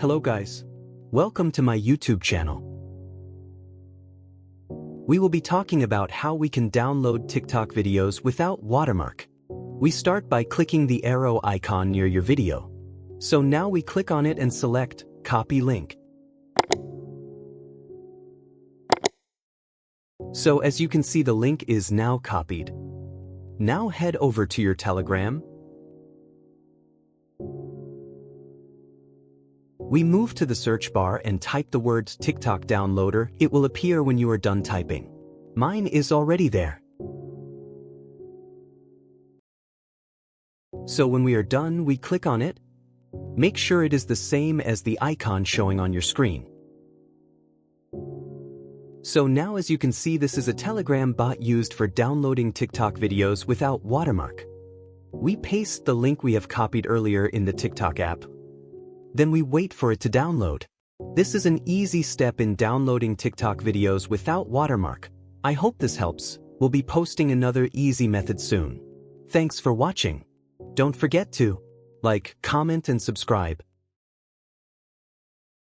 Hello guys. Welcome to my YouTube channel. We will be talking about how we can download TikTok videos without Watermark. We start by clicking the arrow icon near your video. So now we click on it and select Copy Link. So as you can see, the link is now copied. Now head over to your Telegram. We move to the search bar and type the word TikTok downloader. It will appear when you are done typing. Mine is already there. So when we are done, we click on it. Make sure it is the same as the icon showing on your screen. So now as you can see, this is a Telegram bot used for downloading TikTok videos without Watermark. We paste the link we have copied earlier in the TikTok app. Then we wait for it to download. This is an easy step in downloading TikTok videos without Watermark. I hope this helps. We'll be posting another easy method soon. Thanks for watching. Don't forget to like, comment and subscribe.